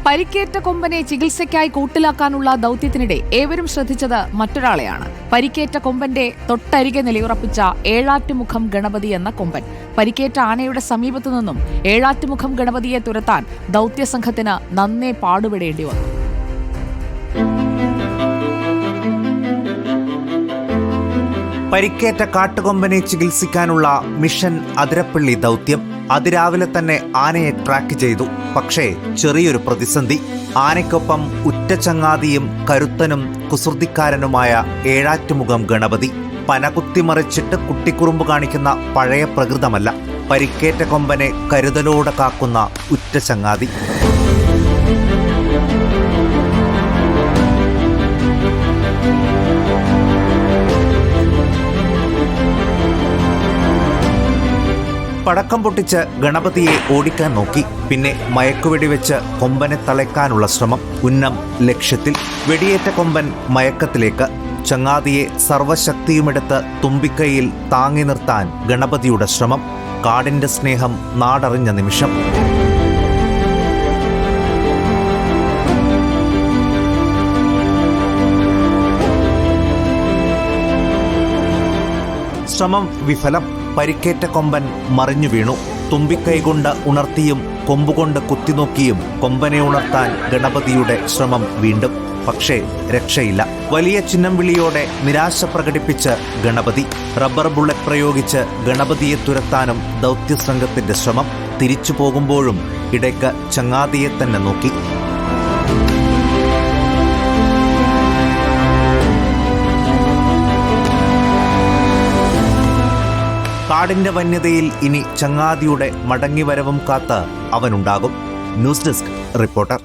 പരിക്കേറ്റ കൊമ്പനെ ചികിത്സയ്ക്കായി കൂട്ടിലാക്കാനുള്ള ദൌത്യത്തിനിടെ ഏവരും ശ്രദ്ധിച്ചത് മറ്റൊരാളെയാണ്. പരിക്കേറ്റ കൊമ്പന്റെ തൊട്ടരികെ നിലയുറപ്പിച്ച ഏഴാറ്റുമുഖം ഗണപതി എന്ന കൊമ്പൻ. പരിക്കേറ്റ ആനയുടെ സമീപത്തു നിന്നും ഏഴാറ്റുമുഖം ഗണപതിയെ തുരത്താൻ ദൌത്യസംഘത്തിന് നന്നേ പാടുപെടേണ്ടി വന്നു. പരിക്കേറ്റ കാട്ടുകൊമ്പനെ ചികിത്സിക്കാനുള്ള മിഷൻ അതിരപ്പള്ളി ദൗത്യം അതിരാവിലെ തന്നെ ആനയെ ട്രാക്ക് ചെയ്തു. പക്ഷേ ചെറിയൊരു പ്രതിസന്ധി. ആനയ്ക്കൊപ്പം ഉറ്റ ചങ്ങാതിയും കരുത്തനും കുസൃതിക്കാരനുമായ ഏഴാറ്റുമുഖം ഗണപതി. പനകുത്തിമറിച്ചിട്ട് കുട്ടിക്കുറുമ്പ് കാണിക്കുന്ന പഴയ പ്രകൃതമല്ല, പരിക്കേറ്റ കൊമ്പനെ കരുതലോടെ കാക്കുന്ന ഉറ്റ ചങ്ങാതി. പടക്കം പൊട്ടിച്ച് ഗണപതിയെ ഓടിക്കാൻ നോക്കി. പിന്നെ മയക്കുവെടി വെച്ച് കൊമ്പനെ തളയ്ക്കാനുള്ള ശ്രമം. ഉന്നം ലക്ഷ്യത്തിൽ. വെടിയേറ്റ കൊമ്പൻ മയക്കത്തിലേക്ക്. ചങ്ങാതിയെ സർവശക്തിയുമെടുത്ത് തുമ്പിക്കൈയിൽ താങ്ങി നിർത്താൻ ഗണപതിയുടെ ശ്രമം. കാടിന്റെ സ്നേഹം നാടറിഞ്ഞ നിമിഷം. ശ്രമം വിഫലം. പരിക്കേറ്റ കൊമ്പൻ മറിഞ്ഞു വീണു. തുമ്പിക്കൈ കൊണ്ട് ഉണർത്തിയും കൊമ്പുകൊണ്ട് കുത്തിനോക്കിയും കൊമ്പനെ ഉണർത്താൻ ഗണപതിയുടെ ശ്രമം വീണ്ടും. പക്ഷേ രക്ഷയില്ല. വലിയ ചിഹ്നം വിളിയോടെ നിരാശ പ്രകടിപ്പിച്ച് ഗണപതി. റബ്ബർ ബുള്ളറ്റ് പ്രയോഗിച്ച് ഗണപതിയെ തുരത്താനും ദൗത്യസംഘത്തിന്റെ ശ്രമം. തിരിച്ചു പോകുമ്പോഴും ഇടയ്ക്ക് ചങ്ങാതിയെ തന്നെ നോക്കി. കാടിന്റെ വന്യതയിൽ ഇനി ചങ്ങാതിയുടെ മടങ്ങിവരവും കാത്ത് അവനുണ്ടാകും. News desk reporter.